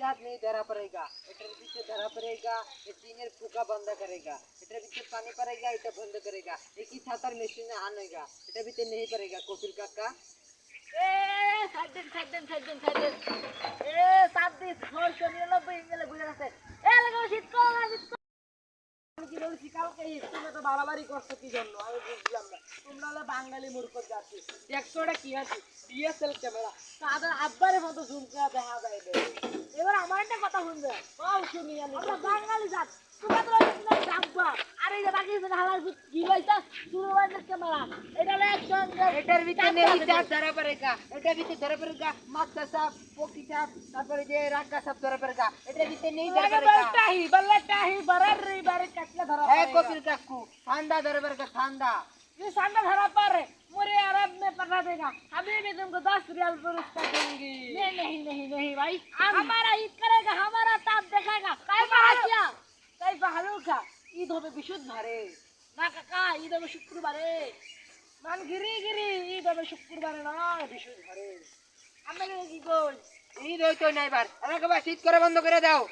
चाँद नहीं धरा पड़ेगा इटर पीछे धरा पड़ेगा ये टीনের পোকা বন্ধ करेगा इटर पीछे पानी पड़ेगा এটা বন্ধ करेगा एक ही छातार मशीन आनेगा এটা पीछे नहीं पड़ेगा कपिल काका এ সাইডেন এ সাদি ছয়শো নিরানব্বই ইংলে বুঝে গেছে এ লাগাও শীত কল আমি কি বলছি কালকে তুমি তো বাড়াবাড়ি করছো কি জন্য আমি বুঝলাম না তোমরা হলে বাঙালি মূর্খ জাতি দেখছো ওটা কি আছে ডিএসএল ক্যামেরা তাদের আব্বারের মতো জুম করে দেখা যায় এবার আমার একটা কথা শুনবে কও শুনি আমি আমরা বাঙালি জাত তোমরা তো জানবা আরে যে বাকি হালার কি লইতা সুরবাইনের ক্যামেরা এটা হলো একসঙ্গে এটার ভিতরে নেই চাঁদ ধরা পড়েगा এটার ভিতরে ধরা পড়ेगा মাছটা সাপ পক্ষী সাপ তারপরে যে রাগা সাপ ধরা পড়ेगा এটার ভিতরে নেই ধরা পড়ेगा বল্লাটাহি বরার রে কাটলে ধরা है कपिल काकू ঠান্ডা ধরা पड़ेगा ঠান্ডা ये सांडा धरा पर मुझे अरब में पता देगा अभी भी तुमको 10 रियाल पुरस्कार दूंगी नहीं भाई हमारा ईद करेगा हमारा ताप देखेगा कई बहालू का ईद होवे বিশুদ্ধবারে না কাকা ঈদ হবে শুক্রবারে মান গিরি ঈদ হবে শুক্রবারে না বিশুদ্ধবারে আমরা কি কই ঈদ হইতো না এবার আমাকে বাস ঈদ করে বন্ধ করে দাও